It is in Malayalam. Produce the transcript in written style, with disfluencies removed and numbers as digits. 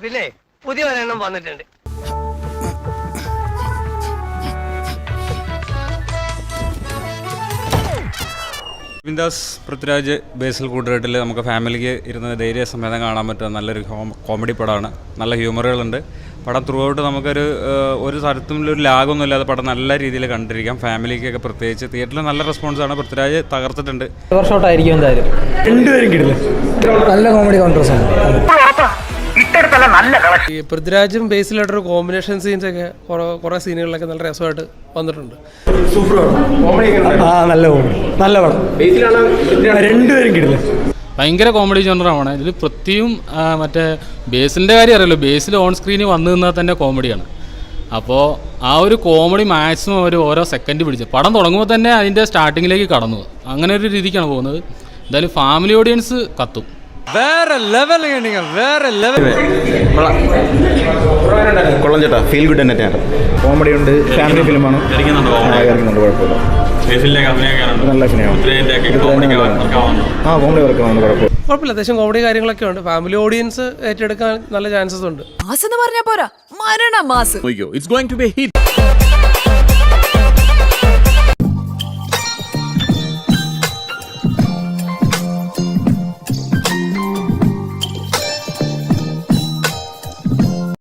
പിന്നെ പുതിയ ഒരെണ്ണം വന്നിട്ടുണ്ട്. വിന്ദാസ് പൃഥ്വിരാജ് ബേസിൽ കൂട്ടുകെട്ടിൽ നമുക്ക് ഫാമിലിക്ക് ഇരുന്ന് ധൈര്യസമേതം കാണാൻ പറ്റുന്ന നല്ലൊരു കോമഡി പടമാണ്. നല്ല ഹ്യൂമറുകളുണ്ട്. പടം ത്രൂ ഔട്ട് നമുക്കൊരു സ്ഥലത്തും ലാഗൊന്നും ഇല്ലാതെ പടം നല്ല രീതിയിൽ കണ്ടിരിക്കാം. ഫാമിലിക്കൊക്കെ പ്രത്യേകിച്ച് തിയേറ്ററിൽ നല്ല റെസ്പോൺസാണ്. പൃഥ്വിരാജ് തകർത്തിട്ടുണ്ട്. വർഷോട്ടായിരിക്കും എന്തായാലും. രണ്ടുപേരും കിട്ടില്ല. നല്ല കോമഡി കോൺട്രസ് ആണ്. ഈ പൃഥ്വിരാജും ബേസിലായിട്ടൊരു കോമ്പിനേഷൻ സീൻസ് ഒക്കെ കുറെ സീനുകളിലൊക്കെ നല്ല രസമായിട്ട് വന്നിട്ടുണ്ട്. നല്ല കോമഡി, നല്ല പടം. രണ്ടുപേരും കിട്ടില്ല. ഭയങ്കര കോമഡി ജോണറാണ് ഇതിൽ. പൃഥ്വിയും മറ്റേ ബേസിൻ്റെ കാര്യം അറിയാലോ, ബേസിൽ ഓൺ സ്ക്രീനിൽ വന്നു നിന്നാൽ തന്നെ കോമഡിയാണ്. അപ്പോൾ ആ ഒരു കോമഡി മാക്സിമം ഒരു ഓരോ സെക്കൻഡ് പിടിച്ച് പടം തുടങ്ങുമ്പോൾ തന്നെ അതിൻ്റെ സ്റ്റാർട്ടിങ്ങിലേക്ക് കടന്നു. അങ്ങനെ ഒരു രീതിക്കാണ് പോകുന്നത്. എന്തായാലും ഫാമിലി ഓഡിയൻസ് കത്തും. വേറെ ലെവൽ വേറെ ലെവൽ കൊള്ളാം ചേട്ടാ. ഫീൽ ഗുഡ് തന്നെയാണ്. കോമഡി ഉണ്ട്. ഫാമിലി ഫിലിമാണ്. ഇറങ്ങുന്നുണ്ട്. കുഴപ്പമില്ല. നല്ല സിനിമയാണ്. കോമഡി വർക്കാണ്. കുഴപ്പമില്ല, അത്യാവശ്യം കോമഡി കാര്യങ്ങളൊക്കെ ഉണ്ട്. ഫാമിലി ഓഡിയൻസ് ഏറ്റെടുക്കാൻ നല്ല ചാൻസസ് ഉണ്ട്. മാസ് എന്ന് പറഞ്ഞാൽ പോരാ, മരണ mass. It's going to be a hit.